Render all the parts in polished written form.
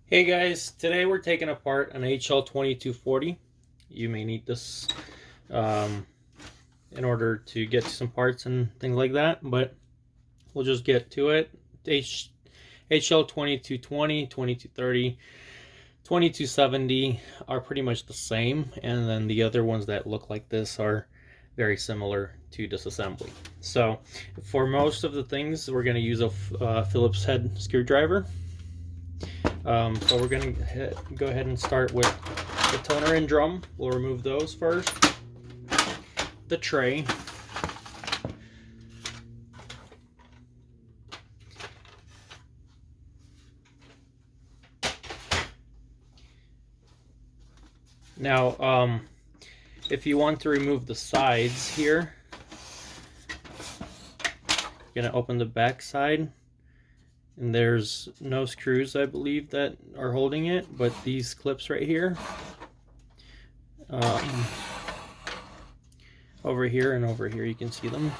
Hey guys, today we're taking apart an HL-2240. You may need this in order to get some parts and things like that, but we'll just get to it. HL-2220, 2230, 2270 are pretty much the same, and then the other ones that look like this are very similar to disassembly. So for most of the things, we're going to use a Phillips head screwdriver. So we're going to go ahead and start with the toner and drum. We'll remove those first. The tray. Now, if you want to remove the sides here, you're going to open the back side. And there's no screws, I believe, that are holding it, but these clips right here, over here and over here, you can see them.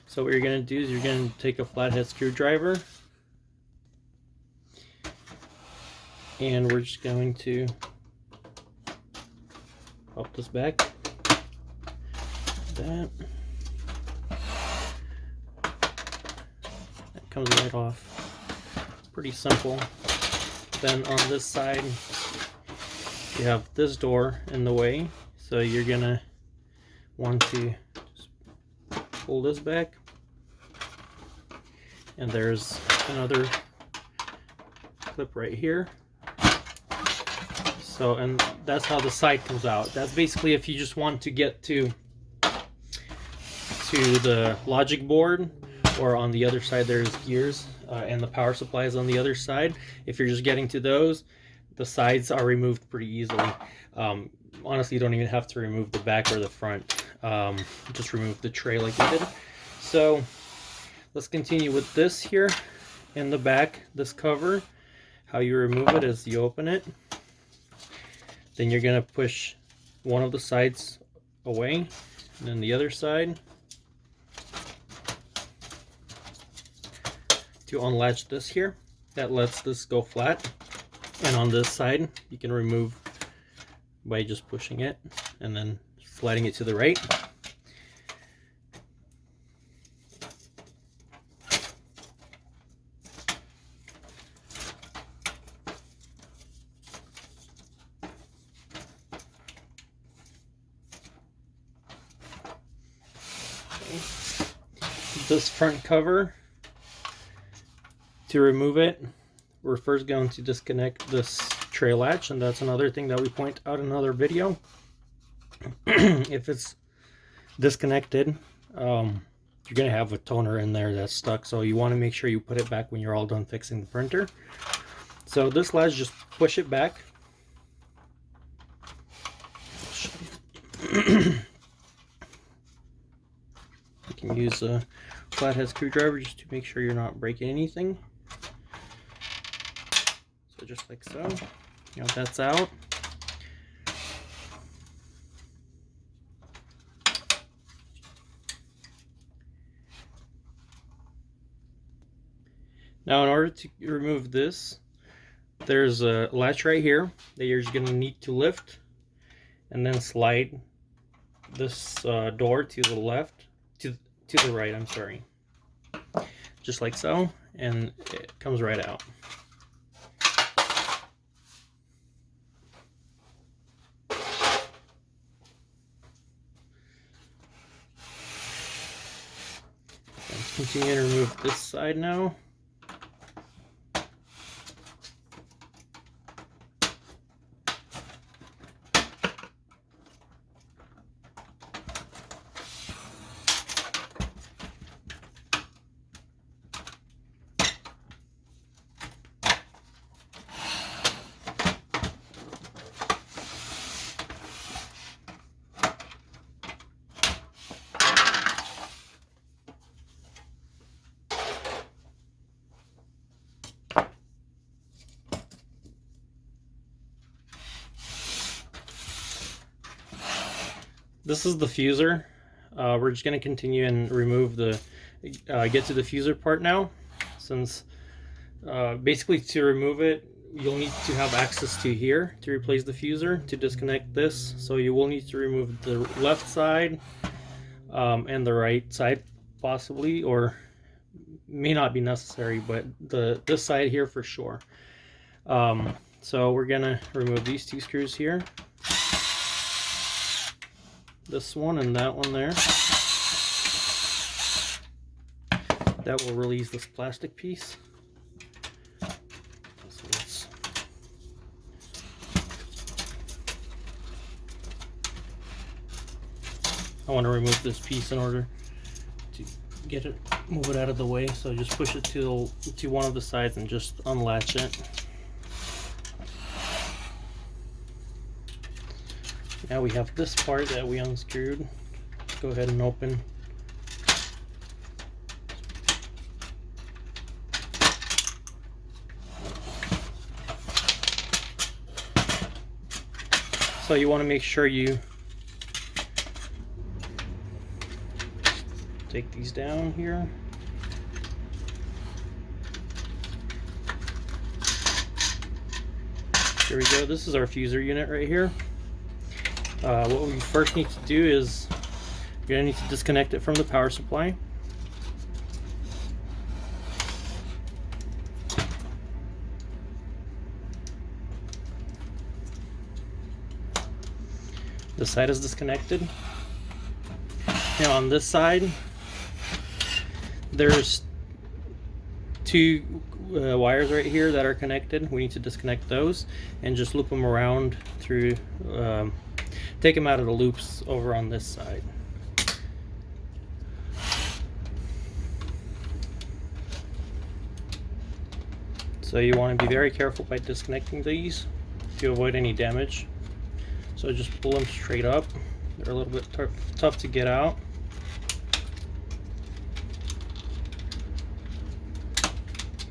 So what you're going to do is you're going to take a flathead screwdriver, and we're just going to pop this back. That comes right off. Pretty simple. Then on this side you have this door in the way, so you're gonna want to just pull this back, and there's another clip right here. So, and that's how the side comes out. That's basically if you just want to get to the logic board, or on the other side there's gears and the power supply is on the other side. If you're just getting to those, the sides are removed pretty easily. Honestly, you don't even have to remove the back or the front. Just remove the tray like you did. So let's continue with this here in the back, this cover. How you remove it is you open it, then you're gonna push one of the sides away, and then the other side to unlatch this here. That lets this go flat, and on this side you can remove by just pushing it and then sliding it to the right. This front cover, to remove it, we're first going to disconnect this tray latch, and that's another thing that we point out in another video. If it's disconnected, you're going to have a toner in there that's stuck, so you want to make sure you put it back when you're all done fixing the printer. So this latch, just push it back. You can use a flathead screwdriver just to make sure you're not breaking anything. So just like so. Now that's out. Now in order to remove this, there's a latch right here that you're just going to need to lift and then slide this door to the left, to the right, I'm sorry. Just like so, and it comes right out. Let's continue to remove this side now. This is the fuser. We're just going to continue and remove the, get to the fuser part now, since basically to remove it, you'll need to have access to here to replace the fuser to disconnect this. So you will need to remove the left side and the right side possibly, or may not be necessary, but this side here for sure. So we're gonna remove these two screws here, this one and that one there. That will release this plastic piece. So I want to remove this piece in order to get it, move it out of the way. So just push it to one of the sides and just unlatch it. Now we have this part that we unscrewed. Go ahead and open. So you want to make sure you take these down here. Here we go. This is our fuser unit right here. What we first need to do is you're going to need to disconnect it from the power supply. This side is disconnected. Now on this side, there's two wires right here that are connected. We need to disconnect those and just loop them around through, take them out of the loops over on this side. So you want to be very careful by disconnecting these to avoid any damage. So just pull them straight up. They're a little bit tough to get out.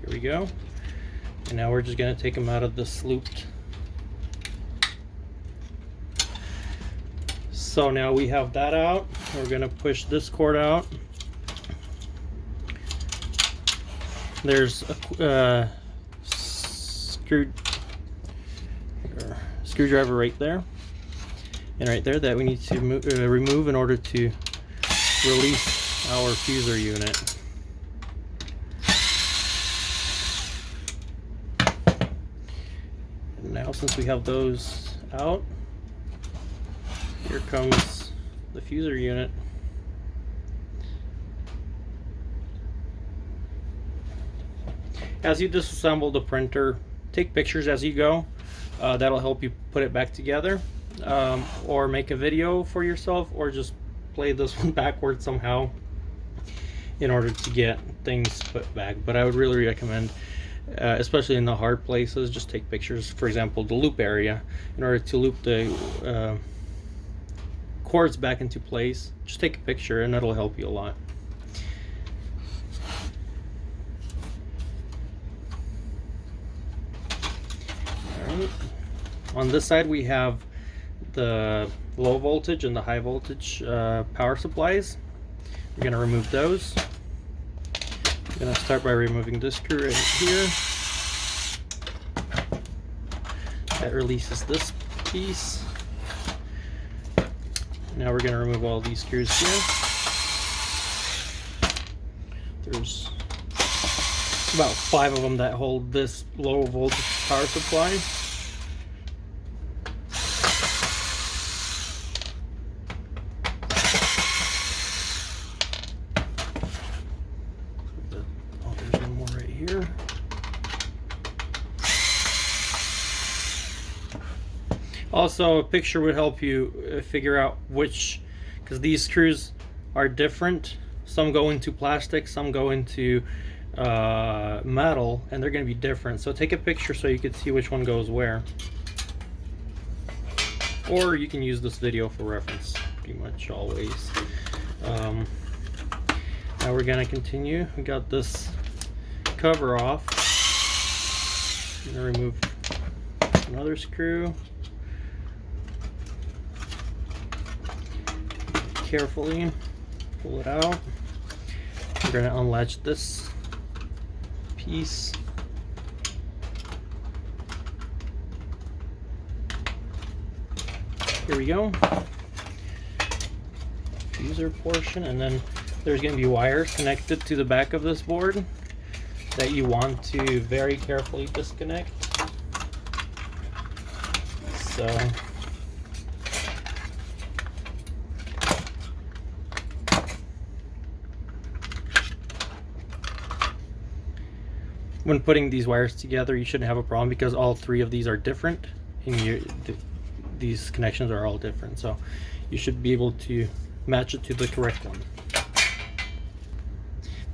Here we go. And now we're just going to take them out of this looped. So now we have that out. We're going to push this cord out. There's a screwdriver right there. And right there that we need to remove in order to release our fuser unit. And now since we have those out, here comes the fuser unit. As you disassemble the printer, take pictures as you go. That'll help you put it back together. Or make a video for yourself, or just play this one backwards somehow in order to get things put back. But I would really recommend, especially in the hard places, just take pictures. For example, the loop area, in order to loop the cords back into place, just take a picture and that'll help you a lot. All right. On this side we have the low voltage and the high voltage power supplies. We're going to remove those. I'm going to start by removing this screw right here. That releases this piece. Now we're going to remove all these screws here. There's about 5 of them that hold this low voltage power supply. Also, a picture would help you figure out which, because these screws are different. Some go into plastic, some go into metal, and they're going to be different. So take a picture so you can see which one goes where. Or you can use this video for reference, pretty much always. Now we're going to continue. We got this cover off. I'm going to remove another screw. Carefully pull it out. We're going to unlatch this piece. Here we go. User portion, and then there's going to be wires connected to the back of this board that you want to very carefully disconnect. So when putting these wires together, you shouldn't have a problem because all three of these are different, and these connections are all different, so you should be able to match it to the correct one.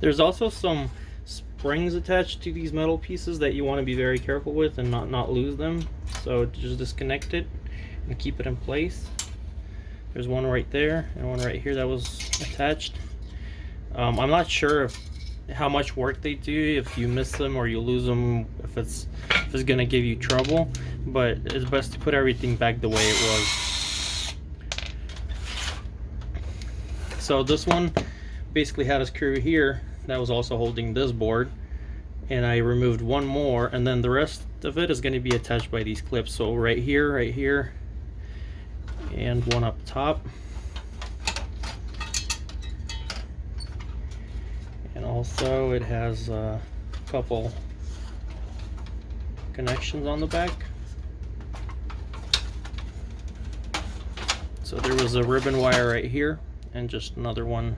There's also some springs attached to these metal pieces that you want to be very careful with and not lose them. So just disconnect it and keep it in place. There's one right there and one right here that was attached. I'm not sure how much work they do, if you miss them or you lose them, if it's gonna give you trouble, but it's best to put everything back the way it was. So this one basically had a screw here that was also holding this board, and I removed one more, and then the rest of it is going to be attached by these clips. So right here, and one up top, and also it has a couple connections on the back. So there was a ribbon wire right here and just another one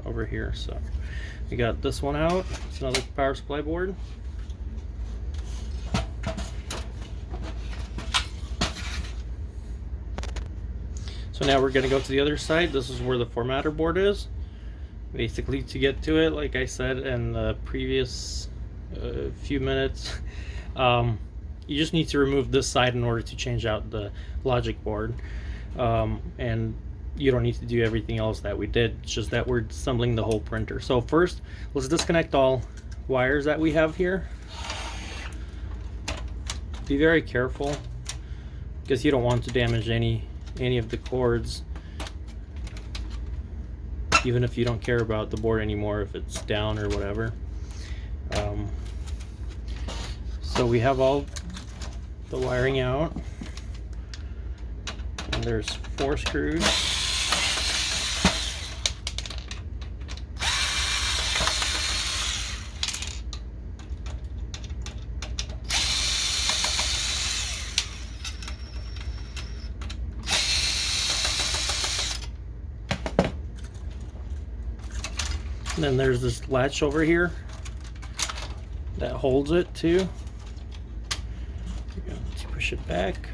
over here. So we got this one out. It's another power supply board. So now we're going to go to the other side. This is where the formatter board is. Basically, to get to it, like I said in the previous few minutes, you just need to remove this side in order to change out the logic board. And you don't need to do everything else that we did. It's just that we're assembling the whole printer. So first, let's disconnect all wires that we have here. Be very careful because you don't want to damage any of the cords, even if you don't care about the board anymore, if it's down or whatever. So we have all the wiring out, and there's 4 screws. And then there's this latch over here that holds it too. Let's push it back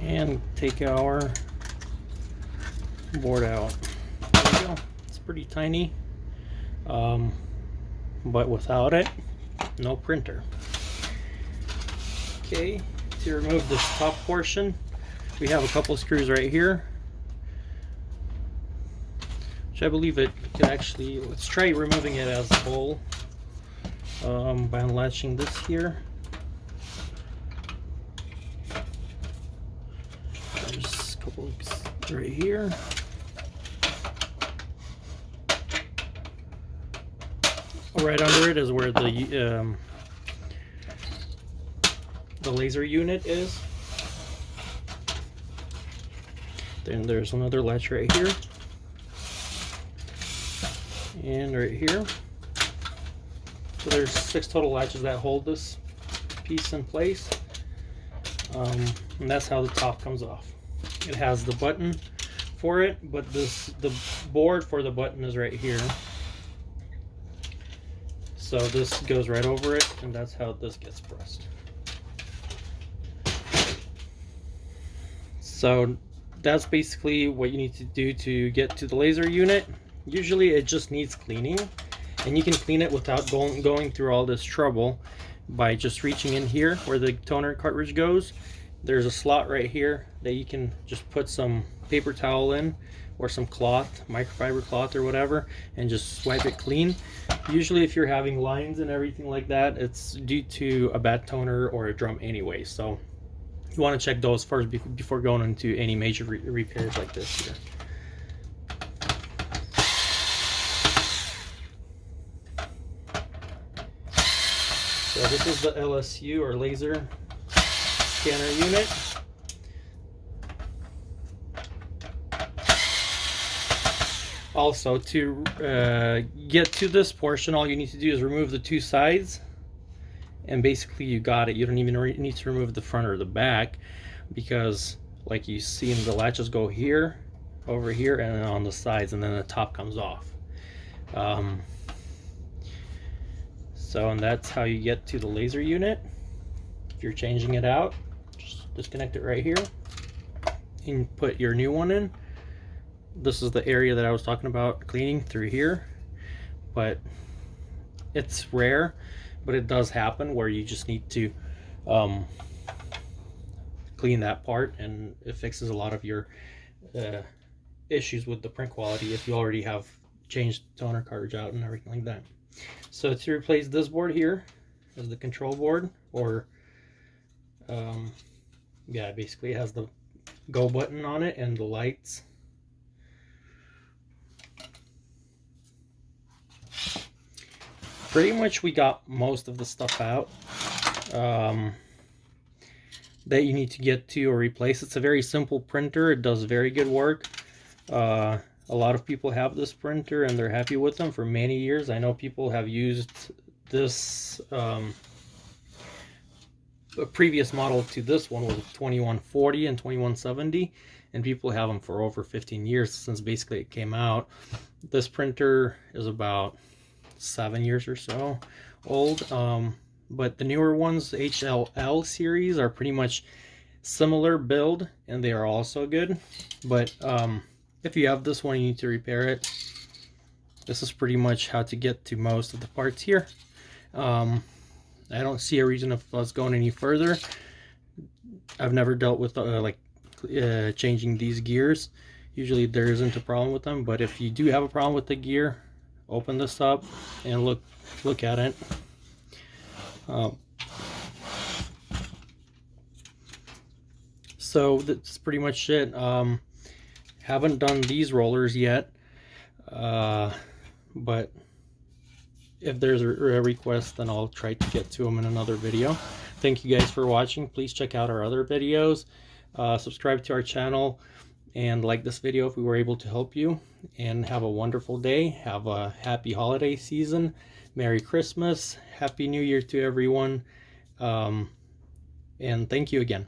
and take our board out. There we go. It's pretty tiny, but without it, no printer. Okay, to remove this top portion, we have a couple screws right here, which I believe it can actually, let's try removing it as a whole by unlatching this here. There's a couple right here. Right under it is where the laser unit is. Then there's another latch right here. And right here. So there's 6 total latches that hold this piece in place. And that's how the top comes off. It has the button for it, but the board for the button is right here. So this goes right over it, and that's how this gets pressed. So that's basically what you need to do to get to the laser unit. Usually it just needs cleaning, and you can clean it without going through all this trouble by just reaching in here where the toner cartridge goes. There's a slot right here that you can just put some paper towel in, or some cloth, microfiber cloth or whatever, and just wipe it clean. Usually if you're having lines and everything like that, it's due to a bad toner or a drum anyway, so you want to check those first before going into any major repairs like this here. So this is the LSU, or laser scanner unit. Also, to get to this portion, all you need to do is remove the two sides, and basically you got it. You don't even need to remove the front or the back, because like you see, the latches go here, over here, and then on the sides, and then the top comes off. So, and that's how you get to the laser unit. If you're changing it out, just disconnect it right here and put your new one in. This is the area that I was talking about cleaning through here, but it's rare, but it does happen where you just need to clean that part, and it fixes a lot of your issues with the print quality if you already have changed toner cartridge out and everything like that. So to replace this board here is the control board, or yeah, basically it has the go button on it and the lights. Pretty much we got most of the stuff out that you need to get to or replace. It's a very simple printer. It does very good work. A lot of people have this printer and they're happy with them for many years. I know people have used this, a previous model to this one was 2140 and 2170, and people have them for over 15 years since basically it came out. This printer is about 7 years or so old, but the newer ones, HL series, are pretty much similar build and they are also good. But if you have this one, you need to repair it. This is pretty much how to get to most of the parts here. I don't see a reason of us going any further. I've never dealt with changing these gears. Usually there isn't a problem with them, but if you do have a problem with the gear, open this up and look at it. So that's pretty much it. Haven't done these rollers yet, but if there's a request, then I'll try to get to them in another video. Thank you guys for watching. Please check out our other videos, subscribe to our channel, and like this video if we were able to help you. And have a wonderful day. Have a happy holiday season. Merry Christmas. Happy New Year to everyone. And thank you again.